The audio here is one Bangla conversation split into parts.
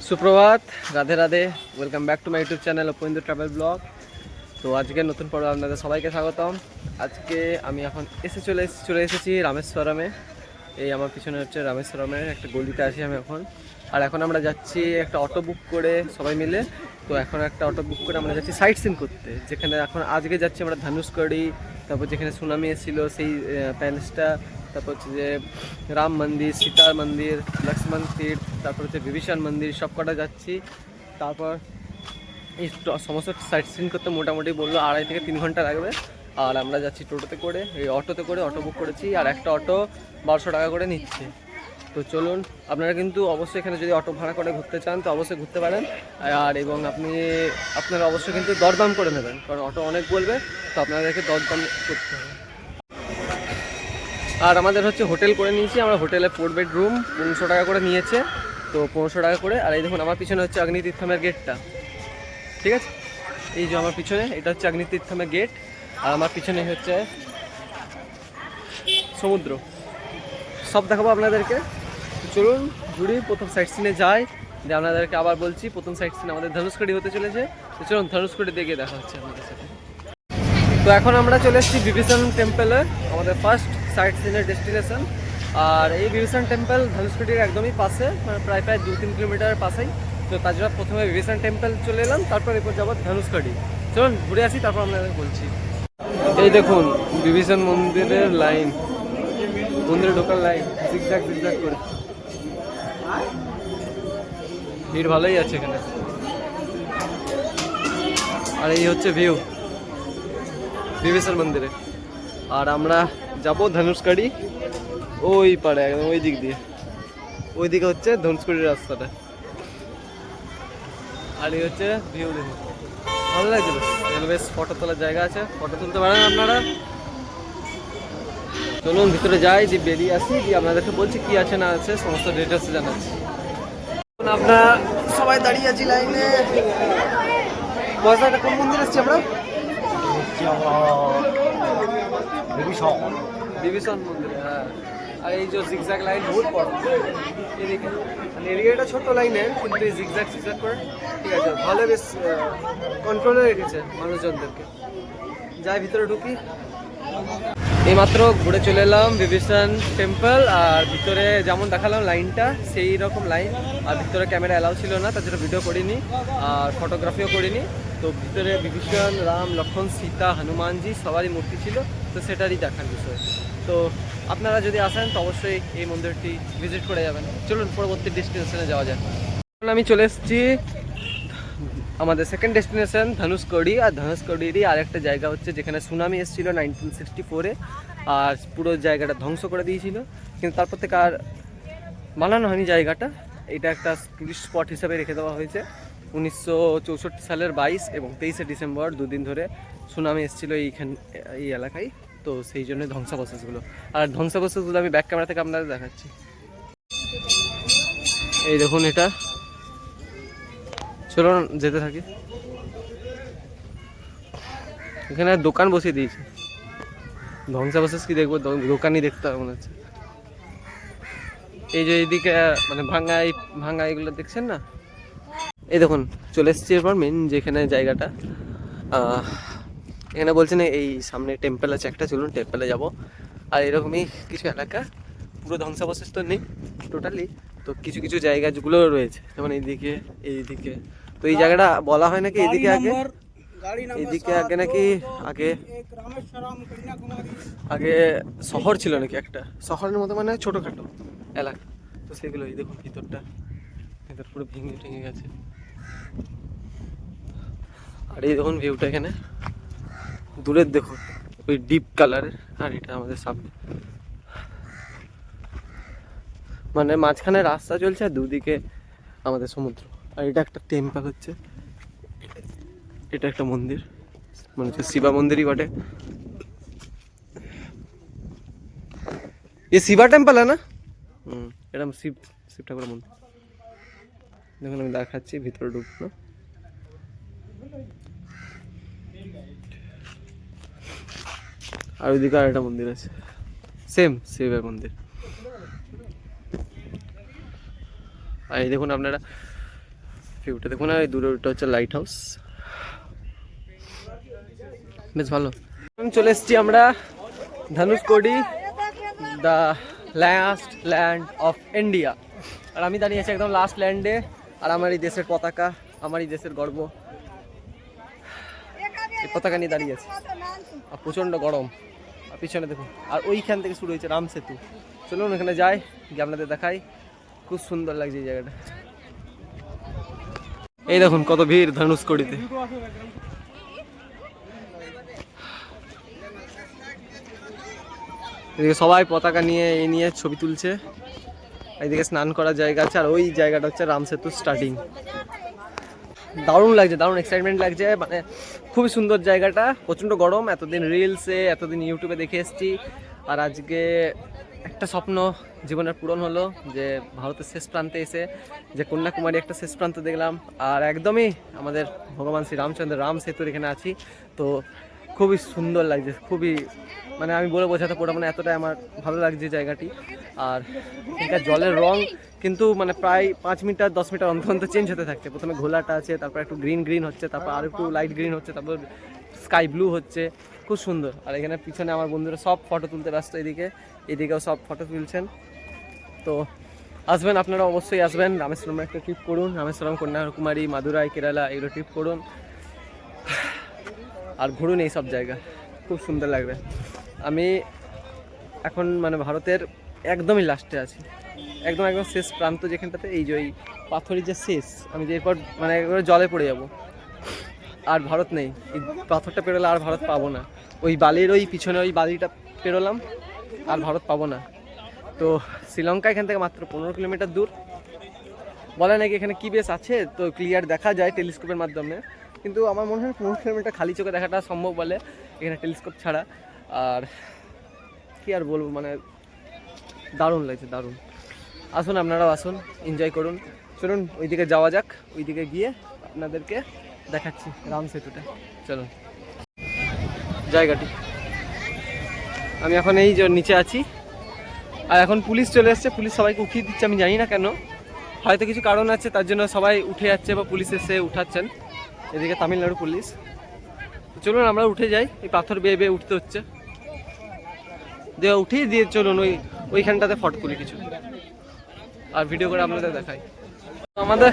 সুপ্রভাত, Radhe Radhe. Welcome back to my YouTube channel Upendra travel vlog. তো আজকে নতুন পর্ব আপনাদের সবাইকে স্বাগতম। আজকে আমি এখন চলে এসেছি রামেশ্বরমে। এই আমার পিছনে হচ্ছে রামেশ্বরমের একটা গলিতে আছি আমি এখন। আর এখন আমরা যাচ্ছি একটা অটো বুক করে সবাই মিলে। তো এখন একটা অটো বুক করে আমরা যাচ্ছি সাইট সিন করতে, যেখানে এখন আজকে যাচ্ছি আমরা ধনুষকড়ি, তারপর যেখানে সুনামি এসেছিলো সেই প্যালেসটা, তারপর হচ্ছে যে রাম মন্দির, সীতার মন্দির, লক্ষ্মণ তীর্থ, তারপর হচ্ছে বিভীষণ মন্দির, সব কটা যাচ্ছি। তারপর এই সমস্ত সাইট সিন করতে মোটামুটি বললো 2.5 থেকে 3 ঘন্টা লাগবে। আর আমরা যাচ্ছি টোটোতে করে, এই অটোতে করে, অটো বুক করেছি। আর একটা অটো 1200 টাকা করে নিচ্ছে। তো চলুন, আপনারা কিন্তু অবশ্যই এখানে যদি অটো ভাড়া করে ঘুরতে চান তো অবশ্যই ঘুরতে পারেন। আর এবং আপনারা অবশ্যই কিন্তু দরদাম করে নেবেন, কারণ অটো অনেক বলবে, তো আপনাদেরকে দরদাম করতে হবে। আর আমাদের হচ্ছে হোটেল করে নিয়েছি আমরা, হোটেলে 4 বেডরুম 1500 টাকা করে নিয়েছে। তো 1500 টাকা করে। আর এই দেখুন আমার পিছনে হচ্ছে অগ্নিতীর্থমের গেটটা, ঠিক আছে? এই যে আমার পিছনে এটা হচ্ছে অগ্নিতীর্থমের গেট, আর আমার পিছনে হচ্ছে সমুদ্র। সব দেখাবো আপনাদেরকে। চলুন ঘুরি, প্রথম সাইট সিনে যাই, যে আপনাদেরকে আবার বলছি প্রথম সাইট সিন আমাদের ধনুষকড়ি হতে চলেছে। তো চলুন ধনুষকড়ি দেখে দেখা হচ্ছে আপনাদের সাথে। তো এখন আমরা চলে এসেছি বিভীষণ টেম্পলে, আমাদের ফার্স্ট সাইট সিনের ডেস্টিনেশন। আর এই বিভীষণ টেম্পল ধনুষকড়ির একদমই পাশে, মানে প্রায় 2-3 কিলোমিটার পাশেই। তো তাছাড়া প্রথমে বিভীষণ টেম্পল চলে এলাম, তারপর এরপর যাবো ধনুষকড়ি। চলুন ঘুরে আসি, তারপর আপনাদের বলছি। এই দেখুন বিভীষণ মন্দিরের লাইন, মন্দিরে ঢোকার লাইন জিগজ্যাগ করে। ভিড় ভালোই আছে এখানে। আর এই হচ্ছে ভিউ বিভীষণ মন্দিরে। আর আমরা যাব ধনুষকড়ি ওই পাড়ে, একদম ওই দিক দিয়ে, ওই দিকে হচ্ছে ধনুষকড়ির রাস্তাটা। আর এই হচ্ছে ভিউ, দেখুন ভালো লাগছিল। বেশ ফটো তোলার জায়গা আছে, ফটো তুলতে পারেন আপনারা। চলুন ভিতরে যাই, দিয়ে বেরিয়ে আসি, দিয়ে আপনাদেরকে বলছি কি আছে না আছে সমস্ত ডিটেলস জানাচ্ছি। আপনারা সবাই দাঁড়িয়ে আছি লাইনে। পয়সাটা কোন মন্দির এসছি আমরা? বিভীষণ মন্দির, হ্যাঁ। আর এই যে জিগজ্যাগ লাইন বহুত বড়, এদিকে এরিয়াটা ছোট লাইনের, কিন্তু এই জিগজ্যাগ করে ঠিক আছে, ভালো বেশ কন্ট্রোলে রেখেছে মানুষজনদেরকে। যাই ভিতরে ঢুকি। এইমাত্র ঘুরে চলে এলাম বিভীষণ টেম্পল। আর ভিতরে যেমন দেখালাম লাইনটা, সেই রকম লাইন। আর ভিতরে ক্যামেরা অ্যালাউ ছিল না, তার জন্য ভিডিও করিনি আর ফটোগ্রাফিও করিনি। তো ভিতরে বিভীষণ, রাম, লক্ষ্মণ, সীতা, হনুমানজি সবারই মূর্তি ছিল, তো সেটারই দেখার বিষয়। তো আপনারা যদি আসেন তো অবশ্যই এই মন্দিরটি ভিজিট করে যাবেন। চলুন পরবর্তী ডেস্টিনেশনে যাওয়া যায়। আমি চলে এসেছি আমাদের সেকেন্ড ডেস্টিনেশন ধনুষকড়ি। আর ধনুষকড়িরই আরেকটা জায়গা হচ্ছে যেখানে সুনামি এসেছিল 1964-এ, আর পুরো জায়গাটা ধ্বংস করে দিয়েছিল। কিন্তু তারপর থেকে আর বানানো হয়নি জায়গাটা। এটা একটা টুরিস্ট স্পট হিসাবে রেখে দেওয়া হয়েছে। 1964 সালের 22 এবং 23শে ডিসেম্বর দুদিন ধরে সুনামি এসেছিলো এই এলাকায়। তো সেই জন্য ধ্বংসাবশেষগুলো, আর ধ্বংসাবশেষগুলো আমি ব্যাক ক্যামেরা থেকে আপনাদের দেখাচ্ছি। এই দেখুন এটা, চলো যেতে থাকি। এখানে দোকান বসিয়ে দিয়েছে, ধ্বংসাবশেষ কি দেখবো, দোকানই দেখতে হবে মনে হচ্ছে। এই যে এইদিকে মানে ভাঙা এগুলো দেখছেন না, এই দেখুন চলে এসেছি এরপর মেন যেখানে জায়গাটা। এখানে বলছেন এই সামনে টেম্পল আছে একটা, চলুন টেম্পলে যাব। আর এরকমই কিছু এলাকা, পুরো ধ্বংসাবশেষ তো নেই টোটালি, তো কিছু কিছু জায়গা যেগুলো রয়েছে, যেমন এইদিকে এইদিকে। তো এই জায়গাটা বলা হয় নাকি এইদিকে আগে নাকি আগে শহর ছিল নাকি, একটা শহরের মতো মানে ছোটখাটো এলাকা। তো সেগুলো এই দেখুন ভিতর পুরো ভেঙে গেছে। আর এই দেখুন ভিউটা এখানে দূরের দেখুন, ওই ডিপ কালারের। আর এটা আমাদের সামনে, মানে মাঝখানে রাস্তা চলছে আর দুদিকে আমাদের সমুদ্র। আর এটা একটা টেম্পল হচ্ছে, এটা একটা মন্দির, মানে হচ্ছে শিবা মন্দিরই বটে। ये शिवा टेम्पल है ना? এটা শিব ঠাকুরের মন্দির। দেখুন আমি দেখাচ্ছি, ভিতরে ঢুকবো। আর ওইদিকে আরেকটা মন্দির আছে, সেম শিবের মন্দির। আর এই দেখুন আপনারা ভিউটা দেখুন, না এই দূরে ওটা হচ্ছে লাইট হাউস, বেশ ভালো। চলে এসেছি আমরা Dhanushkodi, the last land of India. আর আমি দাঁড়িয়ে আছি একদম লাস্ট ল্যান্ডে, আর আমার এই দেশের পতাকা, আমার এই দেশের গর্ব, এই পতাকা নিয়ে দাঁড়িয়ে আছে। আর প্রচণ্ড গরম, আর পিছনে দেখুন, আর ওইখান থেকে শুরু হয়েছে রাম সেতু। চলুন ওখানে যাই, গিয়ে আপনাদের দেখাই, খুব সুন্দর লাগছে এই জায়গাটা। এই দেখুন কত ভিড় ধনুষকোডিতে। এদিকে সবাই পতাকা নিয়ে ছবি তুলছে, এইদিকে স্নান করার জায়গা আছে, আর ওই জায়গাটা হচ্ছে রাম সেতু স্টার্টিং। দারুণ লাগছে, দারুণ এক্সাইটমেন্ট লাগছে, মানে খুবই সুন্দর জায়গাটা। প্রচণ্ড গরম, এতদিন রিলসে, এতদিন ইউটিউবে দেখে এসেছি, আর আজকে একটা স্বপ্ন জীবনের পূরণ হলো, যে ভারতের শেষ প্রান্তে এসে যে কন্যাকুমারী একটা শেষ প্রান্ত দেখলাম, আর একদমই আমাদের ভগবান শ্রী রামচন্দ্র রাম সেতুর এখানে আছি। তো খুবই সুন্দর লাগছে, খুবই, মানে আমি বলে বোঝাতে পারবো না, এতটাই আমার ভালো লাগছে জায়গাটি। আর এখানকার জলের রং কিন্তু মানে প্রায় 5 মিটার 10 মিটার অন্তর অন্তর চেঞ্জ হতে থাকছে। প্রথমে ঘোলাটা আছে, তারপর একটু গ্রিন গ্রিন হচ্ছে, তারপর আর একটু লাইট গ্রিন হচ্ছে, তারপর স্কাই ব্লু হচ্ছে, খুব সুন্দর। আর এখানে পিছনে আমার বন্ধুরা সব ফটো তুলতে ব্যস্ত, এদিকেও সব ফটো তুলছেন। তো আসবেন, আপনারা অবশ্যই আসবেন, রামেশ্বরমে একটা ট্রিপ করুন, রামেশ্বরম, কন্যাকুমারী, মাদুরাই, কেরালা, এগুলো ট্রিপ করুন আর ঘুরুন এই সব জায়গা, খুব সুন্দর লাগবে। আমি এখন মানে ভারতের একদমই লাস্টে আছি, একদম একদম শেষ প্রান্ত যেখানটাতে, এই যে ওই পাথরের যে শেষ, আমি যে এরপর মানে একবারে জলে পড়ে যাব, আর ভারত নেই। এই পাথরটা পেরোলে আর ভারত পাবো না, ওই বালির ওই পিছনে ওই বালিটা পেরোলাম, আর ভারত পাবো না। তো শ্রীলঙ্কা এখান থেকে মাত্র 15 কিলোমিটার দূর। বলে নাকি এখানে কি বেশ আছে, তো ক্লিয়ার দেখা যায় টেলিস্কোপের মাধ্যমে, কিন্তু আমার মনে হয় 15 কিলোমিটার খালি চোখে দেখাটা সম্ভব বলে এখানে টেলিস্কোপ ছাড়া। আর কি আর বলবো, মানে দারুণ লাগছে, দারুণ। আসুন, আপনারাও আসুন, এনজয় করুন। চলুন ওইদিকে যাওয়া যাক, ওইদিকে গিয়ে আপনাদেরকে দেখাচ্ছি রাম সেতুটা। চলুন জায়গাটি, আমি এখন এই যে নিচে আছি, আর এখন পুলিশ চলে এসছে, পুলিশ সবাইকে উঠিয়ে দিচ্ছে, আমি জানি না কেন, হয়তো কিছু কারণ আছে তার জন্য সবাই উঠে যাচ্ছে বা পুলিশ এসে উঠাচ্ছেন। এদিকে তামিলনাড়ু পুলিশ। চলুন আমরা উঠে যাই, এই পাথর বেয়ে বেয়ে উঠতে হচ্ছে, দিয়ে উঠিয়ে দিয়ে চলুন ওইখানটাতে ফটো তুলি কিছু, আর ভিডিও করে আপনাদের দেখাই। আমাদের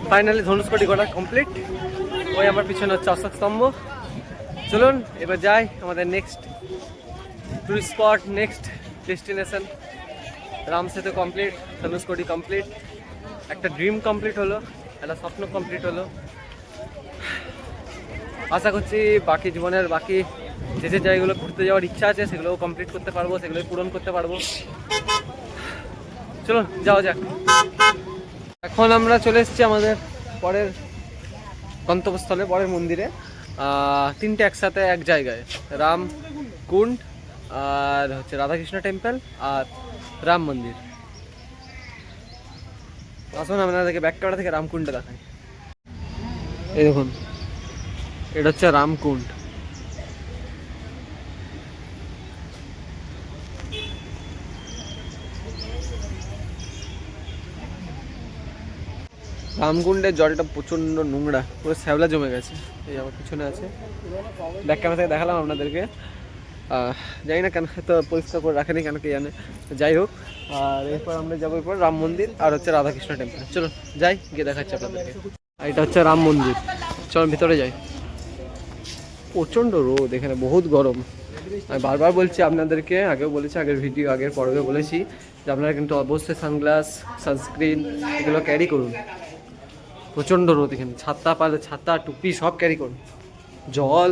ফাইনালি ধনুষকোটি ঘোরা কমপ্লিট। ওই আমার পিছনে হচ্ছে অশোক স্তম্ভ। চলুন এবার যাই আমাদের next tourist spot, next destination. Ram সেতু কমপ্লিট, ধনুষকোটি কমপ্লিট, একটা ড্রিম কমপ্লিট হলো, একটা স্বপ্ন কমপ্লিট হলো। আশা করছি বাকি জীবনের বাকি যে জায়গাগুলো ঘুরতে যাওয়ার ইচ্ছা আছে সেগুলোও কমপ্লিট করতে পারবো, সেগুলোই পূরণ করতে পারবো। চলুন যাওয়া যাক। এখন আমরা চলে এসেছি আমাদের পরের গন্তব্যস্থলে, পরের মন্দিরে। 3টে একসাথে এক জায়গায়, রাম কুণ্ড, আর হচ্ছে রাধাকৃষ্ণ টেম্পল, আর রাম মন্দির। আসুন আপনাদেরকে ব্যাক ক্যামেরা থেকে রামকুণ্ড দেখাই। এই দেখুন, এটা হচ্ছে রামকুণ্ড। রামকুণ্ডের জলটা প্রচণ্ড নোংরা, পুরো শ্যাওলা জমে গেছে। এই আমার পিছনে আছে, ব্যাক ক্যামেরা থেকে দেখালাম আপনাদেরকে। জানি না কেন তো পরিষ্কার করে রাখেনি, কেন কে জানে। যাই হোক, আর এরপর আমরা যাবো এরপর রাম মন্দির আর হচ্ছে রাধাকৃষ্ণ টেম্পল। চলুন যাই, গিয়ে দেখাচ্ছি আপনাদেরকে। এটা হচ্ছে রাম মন্দির, চলুন ভিতরে যাই। প্রচণ্ড রোদ এখানে, বহুত গরম। আমি বারবার বলছি আপনাদেরকে, আগেও বলেছি, আগের ভিডিও আগের পর্বে বলেছি যে আপনারা কিন্তু অবশ্যই সানগ্লাস, সানস্ক্রিন এগুলো ক্যারি করুন। প্রচণ্ড রোদ এখানে, ছাতা পালে ছাতা, টুপি সব ক্যারি করুন। জল,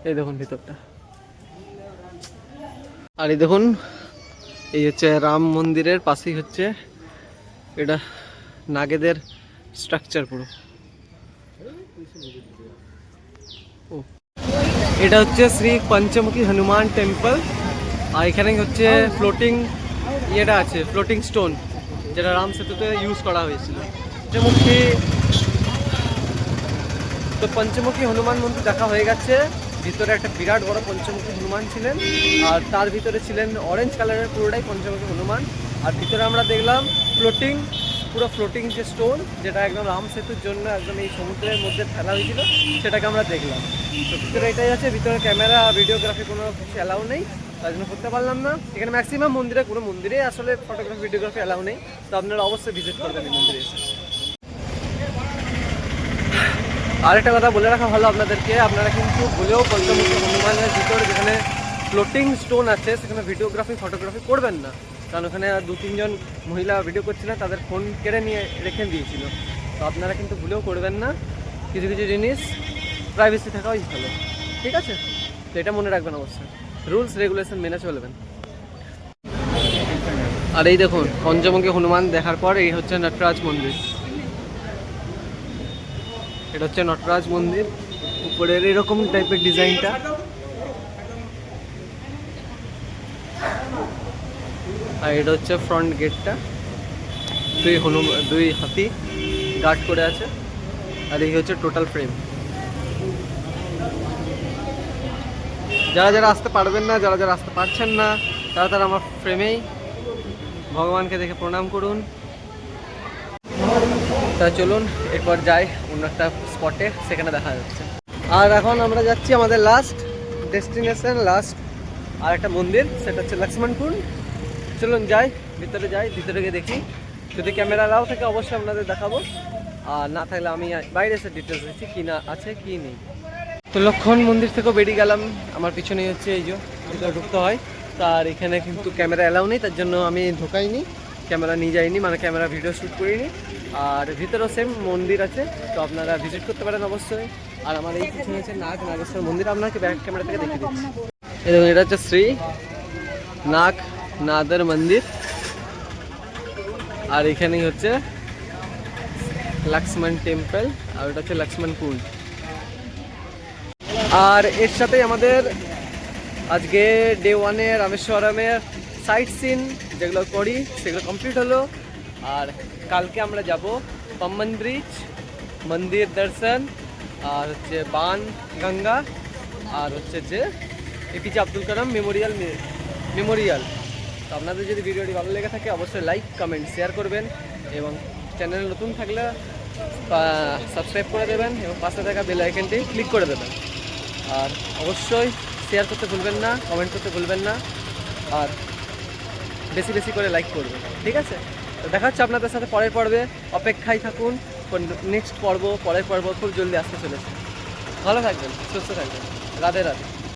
এই দেখুন ভিতরটা। আর এই দেখুন, এই হচ্ছে রাম মন্দিরের পাশেই হচ্ছে এটা নাগেদের স্ট্রাকচার পুরো। ও, এটা হচ্ছে শ্রী পঞ্চমুখী হনুমান টেম্পল। আর এখানে হচ্ছে ফ্লোটিং ইয়েটা আছে, ফ্লোটিং স্টোন, যেটা রাম সেতুতে ইউজ করা হয়েছিল। পঞ্চমুখী, তো পঞ্চমুখী হনুমান মন্দির দেখা হয়ে গেছে। ভিতরে একটা বিরাট বড় পঞ্চমুখী হনুমান ছিলেন, আর তার ভিতরে ছিলেন অরেঞ্জ কালারের পুরোটাই পঞ্চমুখী হনুমান। আর ভিতরে আমরা দেখলাম ফ্লোটিং, পুরো ফ্লোটিং যে স্টোন, যেটা একদম রাম সেতুর জন্য একদম এই সমুদ্রের মধ্যে ফেলা হয়েছিল, সেটাকে আমরা দেখলাম। তো ভিতরে এটাই আছে, ভিতরে ক্যামেরা ভিডিওগ্রাফি কোনো কিছু অ্যালাউ নেই, তার জন্য করতে পারলাম না। এখানে ম্যাক্সিমাম মন্দিরে, কোনো মন্দিরে আসলে ফটোগ্রাফি ভিডিওগ্রাফি অ্যালাউ নেই, তো আপনারা অবশ্যই ভিজিট করবেন এই মন্দিরে এসে। আরেকটা কথা বলে রাখা ভালো আপনাদেরকে, আপনারা কিন্তু ভুলেও পঞ্চমুখী হনুমানের ভিতরে যেখানে ফ্লোটিং স্টোন আছে সেখানে ভিডিওগ্রাফি ফটোগ্রাফি করবেন না, কারণ ওখানে 2-3 জন মহিলা ভিডিও করছিল, তাদের ফোন কেড়ে নিয়ে রেখে দিয়েছিল। তো আপনারা কিন্তু ভুলেও করবেন না, কিছু কিছু জিনিস প্রাইভেসি থাকাই ভালো, ঠিক আছে? তো এটা মনে রাখবেন অবশ্যই, রুলস রেগুলেশন মেনে চলবেন। আর এই দেখুন পঞ্চমুখী হনুমান দেখার পর এই হচ্ছে নটরাজ মন্দির। এটা হচ্ছে নটরাজ মন্দির, উপরের এরকম টাইপের ডিজাইনটা। আর এটা হচ্ছে ফ্রন্ট গেটটা, দুই হাতি গার্ড করে আছে। আর এই হচ্ছে টোটাল ফ্রেম। যারা যারা আসতে পারবেন না, যারা যারা আসতে পারছেন না, তারা আমার ফ্রেমেই ভগবানকে দেখে প্রণাম করুন। তা চলুন এরপর যাই অন্য একটা স্পটে, সেখানে দেখা যাচ্ছে। আর এখন আমরা যাচ্ছি আমাদের লাস্ট ডেস্টিনেশন, লাস্ট আর একটা মন্দির, সেটা হচ্ছে লক্ষ্মণকুণ্ড। চলুন যাই, ভিতরে যাই, ভিতরে গিয়ে দেখি। যদি ক্যামেরা অ্যালাউ থাকে অবশ্যই আপনাদের দেখাবো, আর না থাকলে আমি বাইরে এসে ডিটেলস দিচ্ছি কী না আছে কী নেই। তো লক্ষণ মন্দির থেকেও বেরিয়ে গেলাম, আমার পিছনেই হচ্ছে এই যে ভিতরে ঢুকতে হয়। তার এখানে কিন্তু ক্যামেরা অ্যালাউ নেই, তার জন্য আমি ঢোকাইনি, ক্যামেরা নিয়ে যাইনি, মানে ক্যামেরা ভিডিও শ্যুট করিনি। আর ভিতরেও সেম মন্দির আছে, তো আপনারা ভিজিট করতে পারেন অবশ্যই। আর আমার এই পিছনে হচ্ছে নাগেশ্বর মন্দির, আপনাকে ব্যাক ক্যামেরা থেকে দেখিয়ে দিচ্ছি। এই দেখুন, এটা হচ্ছে শ্রী নাগনাথের মন্দির। আর এখানেই হচ্ছে লক্ষ্মণ টেম্পল, আর ওটা হচ্ছে লক্ষ্মণ কুণ্ড। আর এর সাথেই আমাদের আজকে ডে 1-এ রামেশ্বরমের সাইট সিন যেগুলো করি সেগুলো কমপ্লিট হলো। আর কালকে আমরা যাব পাম্বন ব্রিজ, মন্দির দর্শন, আর হচ্ছে বান গঙ্গা, আর হচ্ছে যে এপিজে আব্দুল কালাম মেমোরিয়াল। তো আপনাদের যদি ভিডিওটি ভালো লেগে থাকে অবশ্যই লাইক কমেন্ট শেয়ার করবেন, এবং চ্যানেল নতুন থাকলে সাবস্ক্রাইব করে দেবেন, এবং পাশে থাকা বেল আইকনটি ক্লিক করে দেবেন। আর অবশ্যই শেয়ার করতে ভুলবেন না, কমেন্ট করতে ভুলবেন না, আর বেশি বেশি করে লাইক করবেন, ঠিক আছে? তো দেখা হচ্ছে আপনাদের সাথে পরের পর্বে, অপেক্ষায় থাকুন। নেক্সট পর্ব, পরের পর্ব খুব জলদি আসতে চলেছে। ভালো থাকবেন, সুস্থ থাকবেন, রাধে রাধে।